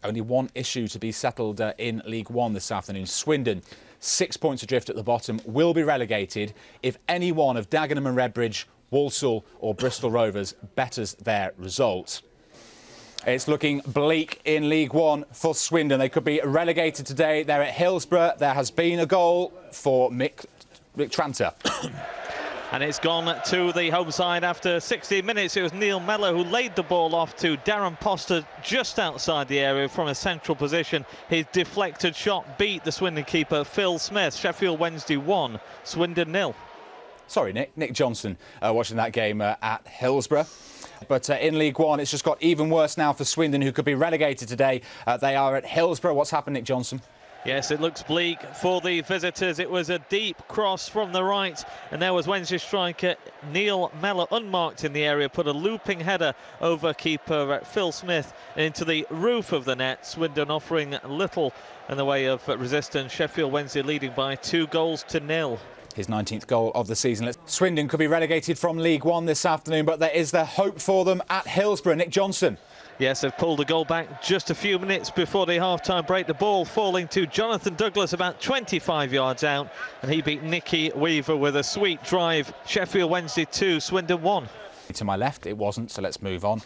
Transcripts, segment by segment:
Only one issue to be settled in League One this afternoon. Swindon, 6 points adrift at the bottom, will be relegated if any one of Dagenham and Redbridge, Walsall or Bristol Rovers betters their result. It's looking bleak in League One for Swindon. They could be relegated today. They're at Hillsborough. There has been a goal for Mick Tranter. And it's gone to the home side after 60 minutes. It was Neil Mellor who laid the ball off to Darren Poster just outside the area from a central position. His deflected shot beat the Swindon keeper Phil Smith. Sheffield Wednesday 1, Swindon 0. Sorry, Nick Johnson watching that game at Hillsborough. But in League One, it's just got even worse now for Swindon, who could be relegated today. They are at Hillsborough. What's happened, Nick Johnson? Yes, it looks bleak for the visitors. It was a deep cross from the right, and there was Wednesday striker Neil Mellor, unmarked in the area, put a looping header over keeper Phil Smith into the roof of the net. Swindon offering little in the way of resistance. Sheffield Wednesday leading by 2-0. His 19th goal of the season. Swindon could be relegated from League One this afternoon, but there is the hope for them at Hillsborough. Nick Johnson. Yes, they've pulled the goal back just a few minutes before the half-time break. The ball falling to Jonathan Douglas about 25 yards out, and he beat Nicky Weaver with a sweet drive. Sheffield Wednesday 2, Swindon 1. To my left, it wasn't, so let's move on.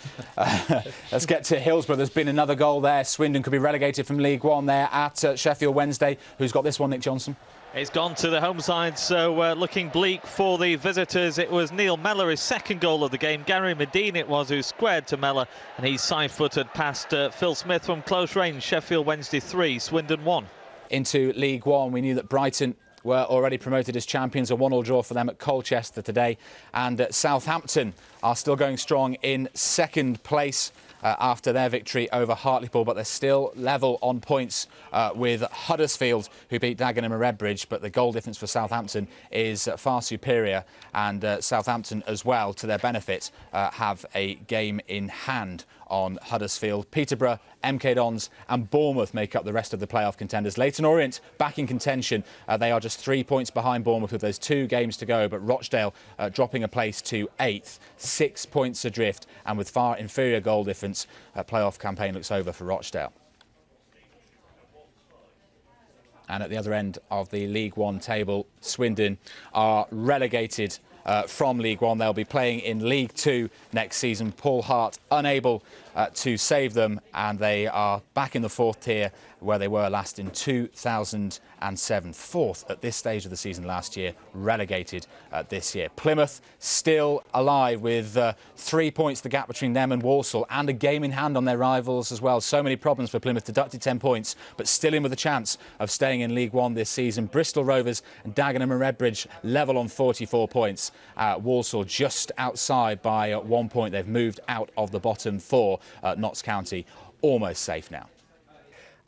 Let's get to Hillsborough. There's been another goal there. Swindon could be relegated from League One there at Sheffield Wednesday. Who's got this one, Nick Johnson? It's gone to the home side, so looking bleak for the visitors. It was Neil Mellor, his second goal of the game. Gary Medine it was who squared to Mellor, and he side-footed past Phil Smith from close range. Sheffield Wednesday 3, Swindon 1. Into League One, we knew that Brighton were already promoted as champions. A 1-1 draw for them at Colchester today. And Southampton are still going strong in second place after their victory over Hartlepool, but they're still level on points with Huddersfield, who beat Dagenham and Redbridge. But the goal difference for Southampton is far superior, and Southampton as well, to their benefit, have a game in hand on Huddersfield. Peterborough, MK Dons and Bournemouth make up the rest of the playoff contenders. Leyton Orient back in contention. They are just 3 points behind Bournemouth with those 2 games to go, but Rochdale dropping a place to 8th, 6 points adrift, and with far inferior goal difference, playoff campaign looks over for Rochdale. And at the other end of the League One table, Swindon are relegated from League One. They'll be playing in League Two next season. Paul Hart unable to save them, and they are back in the 4th tier where they were last in 2007. 4th at this stage of the season last year, relegated this year. Plymouth still alive with 3 points the gap between them and Walsall, and a game in hand on their rivals as well. So many problems for Plymouth, deducted 10 points, but still in with a chance of staying in League One this season. Bristol Rovers and Dagenham and Redbridge level on 44 points. Walsall just outside by 1 point. They've moved out of the bottom 4. Notts County almost safe now.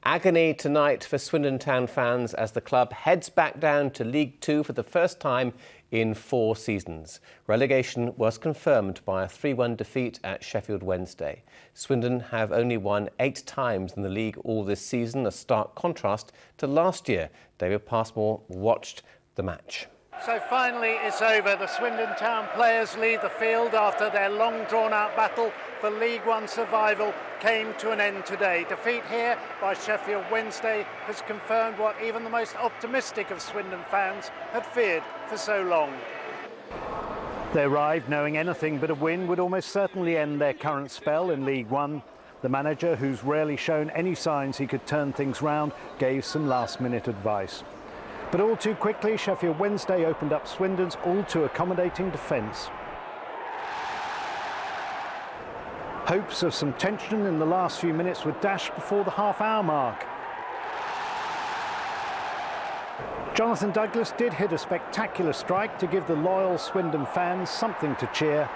Agony tonight for Swindon Town fans as the club heads back down to League Two for the first time in 4 seasons. Relegation was confirmed by a 3-1 defeat at Sheffield Wednesday. Swindon have only won 8 times in the league all this season, a stark contrast to last year. David Passmore watched the match. So finally it's over. The Swindon Town players leave the field after their long drawn-out battle for League One survival came to an end today. Defeat here by Sheffield Wednesday has confirmed what even the most optimistic of Swindon fans had feared for so long. They arrived knowing anything but a win would almost certainly end their current spell in League One. The manager, who's rarely shown any signs he could turn things round, gave some last-minute advice. But all too quickly, Sheffield Wednesday opened up Swindon's all-too-accommodating defence. Hopes of some tension in the last few minutes were dashed before the half-hour mark. Jonathan Douglas did hit a spectacular strike to give the loyal Swindon fans something to cheer,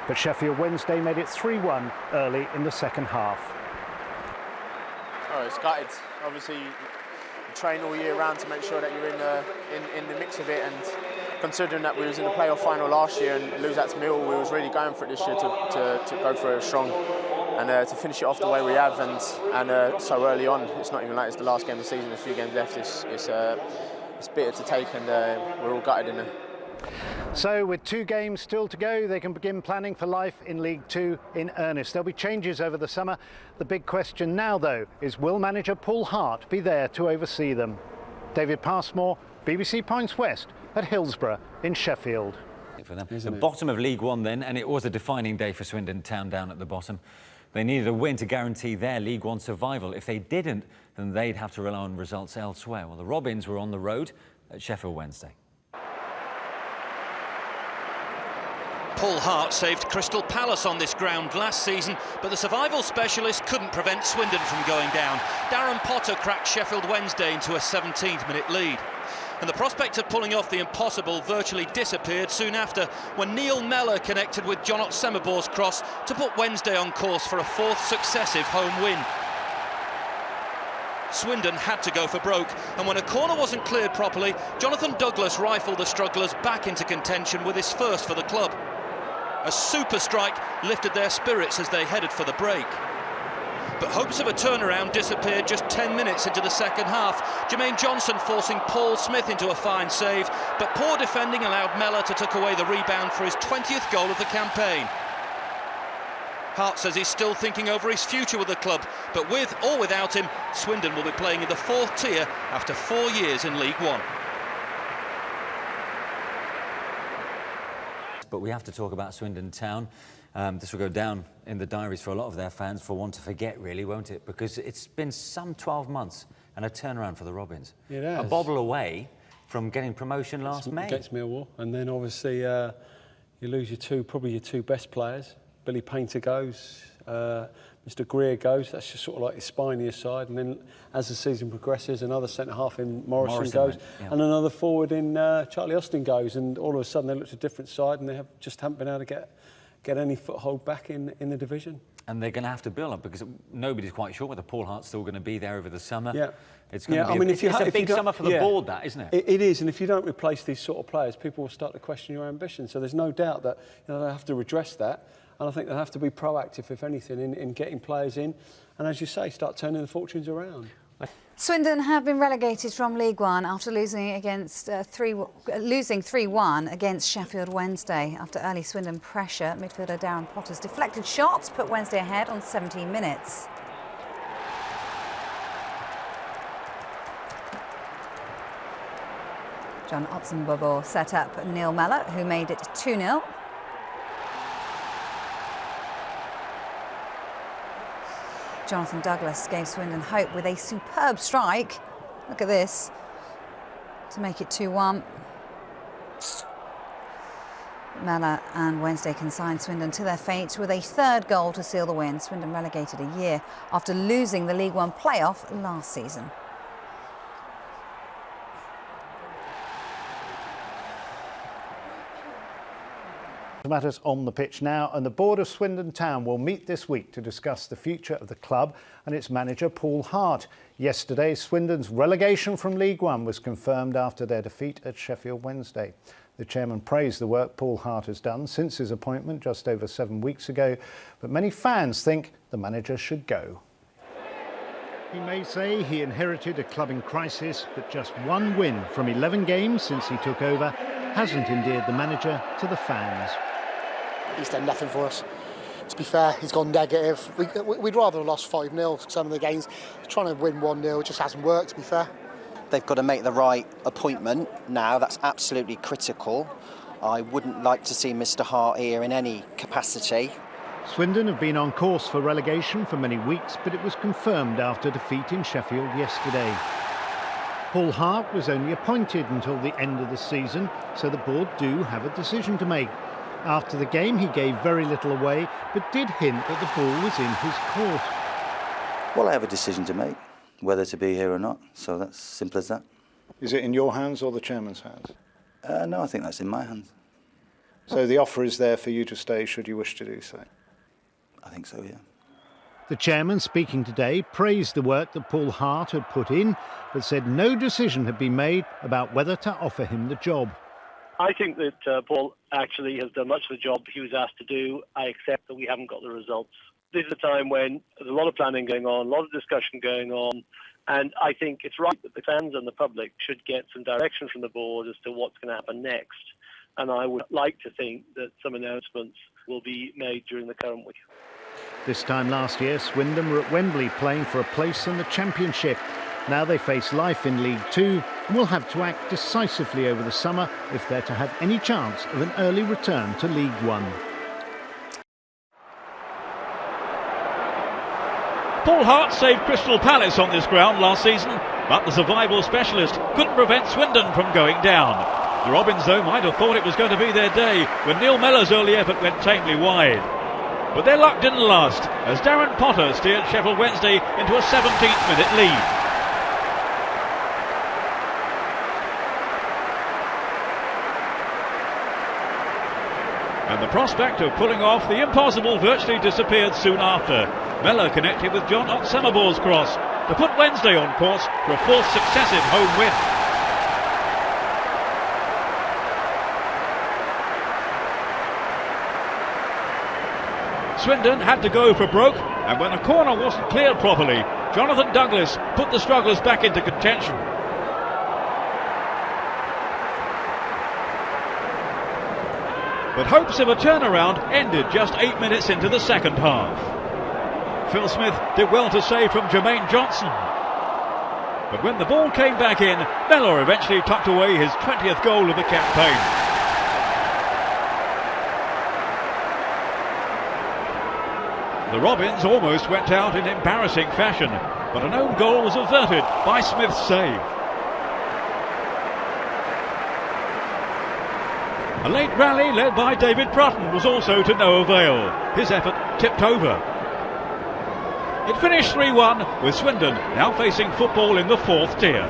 but Sheffield Wednesday made it 3-1 early in the second half. Oh, it's gutted. Obviously, train all year round to make sure that you're in the mix of it, and considering that we was in the playoff final last year and lose that to Mill, we was really going for it this year to go for it strong and to finish it off the way we have, and so early on. It's not even like it's the last game of the season, there's a few games left. It's bitter to take, and we're all gutted in there. So with 2 games still to go, they can begin planning for life in League Two in earnest. There'll be changes over the summer. The big question now, though, is will manager Paul Hart be there to oversee them? David Passmore, BBC Points West at Hillsborough in Sheffield. For them. The bottom of League One then, and it was a defining day for Swindon Town down at the bottom. They needed a win to guarantee their League One survival. If they didn't, then they'd have to rely on results elsewhere. Well, the Robins were on the road at Sheffield Wednesday. Paul Hart saved Crystal Palace on this ground last season, but the survival specialist couldn't prevent Swindon from going down. Darren Potter cracked Sheffield Wednesday into a 17th-minute lead. And the prospect of pulling off the impossible virtually disappeared soon after when Neil Mellor connected with John Otsemabor's cross to put Wednesday on course for a 4th successive home win. Swindon had to go for broke, and when a corner wasn't cleared properly, Jonathan Douglas rifled the strugglers back into contention with his first for the club. A super strike lifted their spirits as they headed for the break. But hopes of a turnaround disappeared just 10 minutes into the second half. Jermaine Johnson forcing Paul Smith into a fine save, but poor defending allowed Mellor to tuck away the rebound for his 20th goal of the campaign. Hart says he's still thinking over his future with the club, but with or without him, Swindon will be playing in the 4th tier after 4 years in League One. But we have to talk about Swindon Town. This will go down in the diaries for a lot of their fans for one to forget, really, won't it? Because it's been some 12 months and a turnaround for the Robins. It has. A bobble away from getting promotion last May. Against Millwall, and then obviously you lose probably your two best players. Billy Painter goes, Mr Greer goes. That's just sort of like your spinier side. And then as the season progresses, another centre-half in Morrison goes, yeah. And another forward in Charlie Austin goes. And all of a sudden they looked a different side, and they just haven't been able to get any foothold back in the division. And they're going to have to build up because nobody's quite sure whether Paul Hart's still going to be there over the summer. Yeah. It's going to be it's a big summer for the board, that, isn't it? It is, and if you don't replace these sort of players, people will start to question your ambition. So there's no doubt that they'll have to redress that. And I think they'll have to be proactive, if anything, in getting players in. And as you say, start turning the fortunes around. Swindon have been relegated from League One after losing 3-1 against Sheffield Wednesday. After early Swindon pressure, midfielder Darren Potter's deflected shots put Wednesday ahead on 17 minutes. John Otsembobor set up Neil Mellor, who made it 2-0. Jonathan Douglas gave Swindon hope with a superb strike. Look at this, to make it 2-1. Mellor and Wednesday consigned Swindon to their fate with a 3rd goal to seal the win. Swindon relegated a year after losing the League One playoff last season. Matters on the pitch now, and the board of Swindon Town will meet this week to discuss the future of the club and its manager Paul Hart. Yesterday, Swindon's relegation from League One was confirmed after their defeat at Sheffield Wednesday. The chairman praised the work Paul Hart has done since his appointment just over 7 weeks ago, but many fans think the manager should go. He may say he inherited a club in crisis, but just 1 win from 11 games since he took over hasn't endeared the manager to the fans. He's done nothing for us. To be fair, he's gone negative. We'd rather have lost 5-0 some of the games. Trying to win 1-0 just hasn't worked, to be fair. They've got to make the right appointment now. That's absolutely critical. I wouldn't like to see Mr Hart here in any capacity. Swindon have been on course for relegation for many weeks, but it was confirmed after defeat in Sheffield yesterday. Paul Hart was only appointed until the end of the season, so the board do have a decision to make. After the game, he gave very little away, but did hint that the ball was in his court. Well, I have a decision to make, whether to be here or not, so that's simple as that. Is it in your hands or the chairman's hands? No, I think that's in my hands. So the offer is there for you to stay should you wish to do so? I think so, yeah. The chairman, speaking today, praised the work that Paul Hart had put in, but said no decision had been made about whether to offer him the job. I think that Paul actually has done much of the job he was asked to do. I accept that we haven't got the results. This is a time when there's a lot of planning going on, a lot of discussion going on, and I think it's right that the fans and the public should get some direction from the board as to what's going to happen next. and I would like to think that some announcements will be made during the current week. This time last year, Swindon were at Wembley playing for a place in the Championship. Now they face life in League Two and will have to act decisively over the summer if they're to have any chance of an early return to League One. Paul Hart saved Crystal Palace on this ground last season, but the survival specialist couldn't prevent Swindon from going down. The Robins, though, might have thought it was going to be their day when Neil Mellor's early effort went tamely wide. But their luck didn't last as Darren Potter steered Sheffield Wednesday into a 17th-minute lead. And the prospect of pulling off the impossible virtually disappeared soon after. Mellor connected with John Otsemabor's cross to put Wednesday on course for a fourth successive home win. Swindon had to go for broke, and when a corner wasn't cleared properly, Jonathan Douglas put the strugglers back into contention. But hopes of a turnaround ended just 8 minutes into the second half. Phil Smith did well to save from Jermaine Johnson. But when the ball came back in, Mellor eventually tucked away his 20th goal of the campaign. The Robins almost went out in embarrassing fashion, but an own goal was averted by Smith's save. A late rally led by David Brutton was also to no avail. His effort tipped over. It finished 3-1, with Swindon now facing football in the fourth tier.